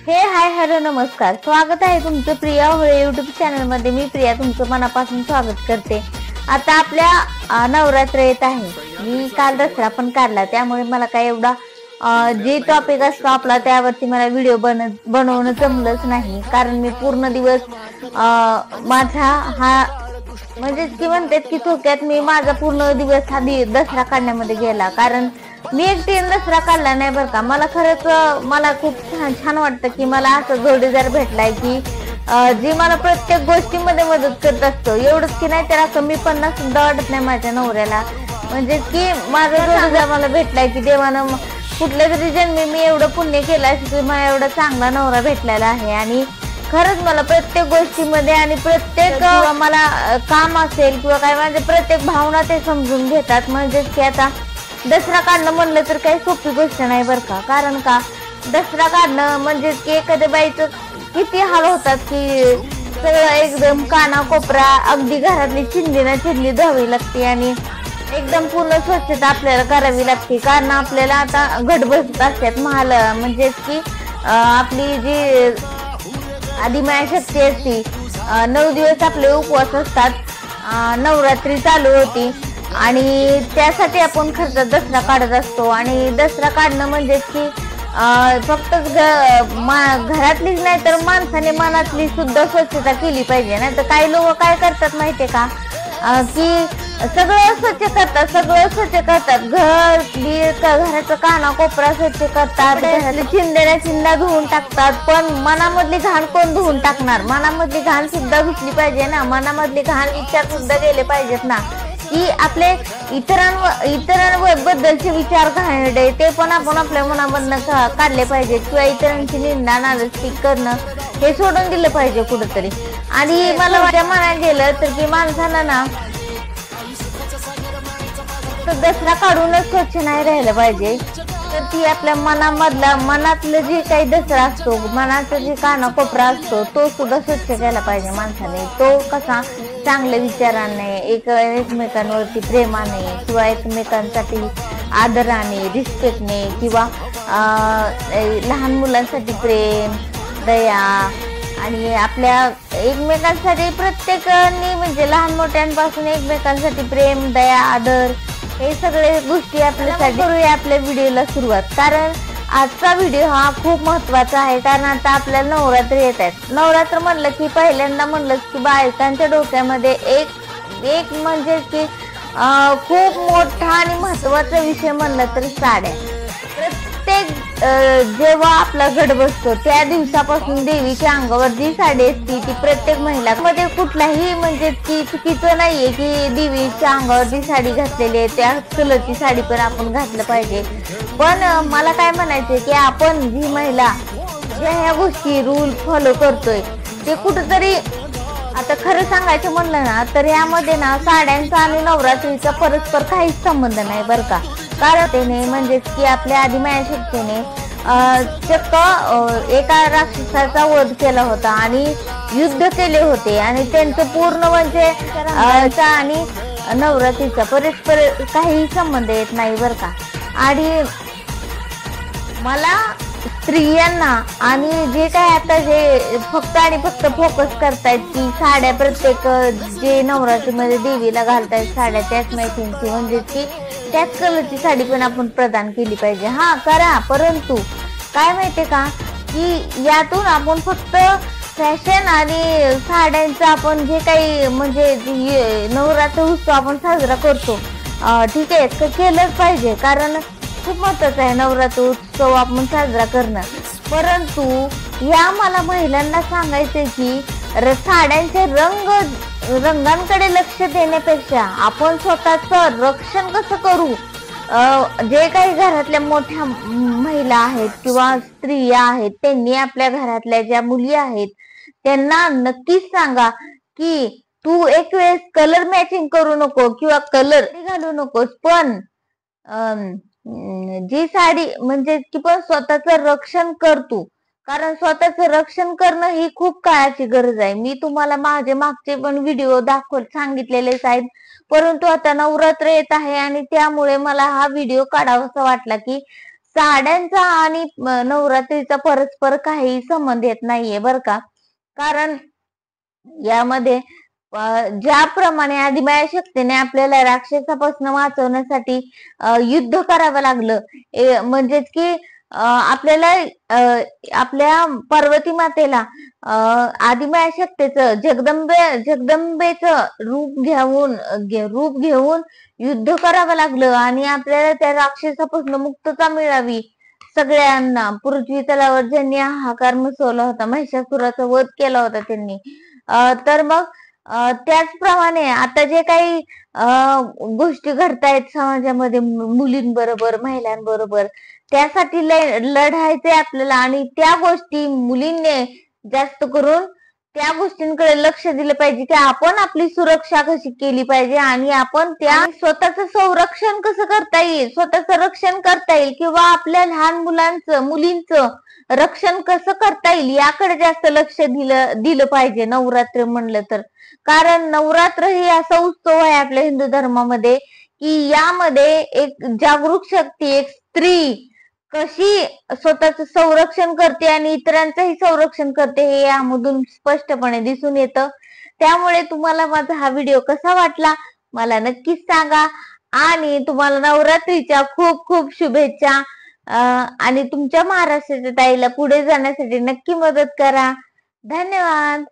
हे hi hello नमस्कार, स्वागत आहे तुमचं प्रिया होळे युट्यूब चॅनल मध्ये। मी प्रिया तुमचं मनापासून स्वागत करते। आता आपल्या नवरात्र येत आहे। मी काल दसरा पण काढला, त्यामुळे मला काय एवढा जे टॉपिक असतो आपला त्यावरती मला व्हिडिओ बनवणं जमलंच नाही, कारण मी पूर्ण दिवस माझा हा म्हणजे की म्हणतात की थोडक्यात मी माझा पूर्ण दिवस हा दसरा काढण्यामध्ये गेला। कारण मी एकटीने दसरा काढला नाही बरं का। मला खरंच मला खूप छान वाटतं की मला असं जोडीदार भेटलाय की जी मला प्रत्येक गोष्टीमध्ये मदत करत असतो। एवढंच की नाही तर असं मी पण सुद्धा वाटत नाही माझ्या नवऱ्याला, म्हणजे की माझा जोडीदार मला भेटलाय की देवानं कुठल्या तरी जन्मी मी एवढं पुण्य केलं असेल की मला एवढा चांगला नवरा भेटलेला आहे। आणि खरंच मला प्रत्येक गोष्टीमध्ये आणि प्रत्येक मला काम असेल किंवा काय माझे प्रत्येक भावना ते समजून घेतात। म्हणजेच की आता दसरा काढणं म्हणलं तर काही सोपी गोष्ट नाही बरं का। कारण का दसरा काढणं म्हणजे की एखाद्या बाईचं किती हाल होतात की सगळं एकदम काना कोपरा अगदी घरातली चिंदी ना चिरली धुवावी लागते आणि एकदम पूर्ण स्वच्छता आपल्याला करावी लागते। कारण आपल्याला आता घट बसत असतात महाल, म्हणजे की आपली जी आदिमाया शक्ती असते 9 दिवस आपले उपवास असतात, नवरात्री चालू होती आणि त्यासाठी आपण खरंच दसरा काढत असतो। आणि दसरा काढणं म्हणजे की फक्त घरातलीच नाही तर माणसाने मनातली सुद्धा स्वच्छता केली पाहिजे। नाही तर काही लोक काय करतात माहितीये का की सगळं स्वच्छ करतात, घराचा काना कोपरा स्वच्छ करतात, घरातले चिंध्या धुवून टाकतात, पण मनामधली घाण कोण धुवून टाकणार? मनामधली घाण सुद्धा धुतली पाहिजे ना, मनामधली घाण विचार सुद्धा गेले पाहिजेत ना, की आपले इतरांबद्दलचे विचार घाणेरडे ते पण आपण आपल्या मनामधनं काढले पाहिजेत, किंवा इतरांची निंदा नाराजगी करणं हे सोडून दिलं पाहिजे कुठंतरी। आणि मला माझ्या मनात गेलं तर की माणसाला ना दसरा काढूनच स्वच्छ नाही राहिलं पाहिजे, तर ती आपल्या मनातलं जे काही दसरा असतो, मनाचा जे काना कोपरा असतो तो सुद्धा स्वच्छ केला पाहिजे माणसाने। तो कसा चांगल्या विचाराने एकमेकांवरती प्रेमाने किंवा एकमेकांसाठी आदराने रिस्पेक्टने किंवा लहान मुलांसाठी प्रेम दया आणि आपल्या एकमेकांसाठी प्रत्येकाने म्हणजे लहान मोठ्यांपासून एकमेकांसाठी प्रेम दया आदर हे सगळे गोष्टी आपल्यासाठी करूया आपल्या व्हिडिओला सुरुवात। कारण आजचा व्हिडिओ हा खूप महत्वाचा आहे, कारण आता आपल्याला नवरात्र येत आहेत। नवरात्र म्हणलं की पहिल्यांदा म्हणलं की बायकांच्या डोक्यामध्ये एक म्हणजे की खूप मोठा आणि महत्वाचा विषय म्हणला तर साड्या। प्रत्येक जेव्हा आपला घट बसतो त्या दिवसापासून देवीच्या अंगावर जी साडी असते ती प्रत्येक महिला मध्ये कुठलाही म्हणजे की चुकीचं नाहीये की देवीच्या अंगावर जी साडी घातलेली आहे त्या कलरची साडी पण आपण घातलं पाहिजे। पण मला काय म्हणायचंय की आपण जी महिला ज्या ह्या गोष्टी रूल फॉलो करतोय ते कुठंतरी आता खरं सांगायचं म्हणलं ना तर यामध्ये ना साड्यांचा आणि नवरात्रीचा परस्पर काहीच संबंध नाही बरं का। कारण त्याने म्हणजे की आपल्या आदिमाया शक्तीने चक्क एका राक्षसाचा वध केला होता आणि युद्ध केले होते, आणि त्यांचं पूर्ण म्हणजे आणि नवरात्रीचा परस्पर काही संबंध येत नाही बरं का। आणि मला स्त्रियांना आणि जे काय आता जे फक्त आणि फक्त फोकस करतायत की साड्या प्रत्येक जे नवरात्रीमध्ये देवीला घालतायत साड्या त्याच मॅचिंगची म्हणजे की त्याच कलरची साडी पण आपण प्रदान केली पाहिजे, हा करा। परंतु काय माहितीये का की यातून आपण फक्त फॅशन आणि साड्यांचा आपण जे काही म्हणजे नवरात्र उत्सव आपण साजरा करतो ठीक आहे केलंच पाहिजे, कारण खूप महत्वाचं आहे नवरात्र उत्सव आपण साजरा करणं। परंतु या मला महिलांना सांगायचंय की साड्यांचे रंगांकडे लक्ष देण्यापेक्षा आपण स्वतःचं रक्षण कसं करू। जे काही घरातल्या मोठ्या महिला आहेत किंवा स्त्रिया आहेत त्यांनी आपल्या घरातल्या ज्या मुली आहेत त्यांना नक्कीच सांगा की तू एक वेळेस कलर मॅचिंग करू नको किंवा कलर घालू नकोस, पण जी साडी म्हणजे की पण स्वतःचं रक्षण कर तू, कारण स्वतःचं रक्षण करणं ही खूप काळाची गरज आहे। मी तुम्हाला माझे मागचे पण व्हिडिओ सांगितलेलेच आहेत, परंतु आता नवरात्र येत आहे आणि त्यामुळे मला हा व्हिडिओ काढावासा वाटला की साड्यांचा आणि नवरात्रीचा परस्पर काही संबंध येत नाहीये बर का. कारण यामध्ये ज्याप्रमाणे आदिमाया शक्तीने आपल्याला राक्षसापासून वाचवण्यासाठी युद्ध करावं लागलं, म्हणजेच की आपल्याला आपल्या पार्वती मातेला आदिमाया शक्तीचं जगदंबेचं रूप घेऊन युद्ध करावं लागलं आणि आपल्याला त्या राक्षसापासून मुक्तता मिळावी. सगळ्यांना पृथ्वी तलावर ज्यांनी हाहाकार मचवला होता, महिषासुराचा वध केला होता त्यांनी, तर मग त्याचप्रमाणे आता जे काही गोष्टी घडतायत समाजामध्ये मुलींबरोबर महिलांबरोबर, त्यासाठी लढायचे आपल्याला. आणि त्या गोष्टी मुलींनी जास्त करून त्या गोष्टींकडे लक्ष दिलं पाहिजे की आपण आपली सुरक्षा कशी केली पाहिजे आणि आपण त्या स्वतःचं संरक्षण कसं करता येईल, स्वतःचं रक्षण करता येईल किंवा आपल्या लहान मुलींचं रक्षण कसं करता येईल याकडे जास्त लक्ष दिलं पाहिजे नवरात्र म्हणलं तर. कारण नवरात्र ही असा उत्सव आहे आपल्या हिंदू धर्मामध्ये की यामध्ये एक जागरूक शक्ती, एक स्त्री कशी स्वतःच संरक्षण करते आणि इतरांचंही संरक्षण करते हे यामधून स्पष्टपणे दिसून येतं. त्यामुळे तुम्हाला माझा हा व्हिडिओ कसा वाटला मला नक्कीच सांगा आणि तुम्हाला नवरात्रीच्या खूप खूप शुभेच्छा. आणि तुमच्या महाराष्ट्राच्या ताईला पुढे जाण्यासाठी नक्की मदत करा. धन्यवाद.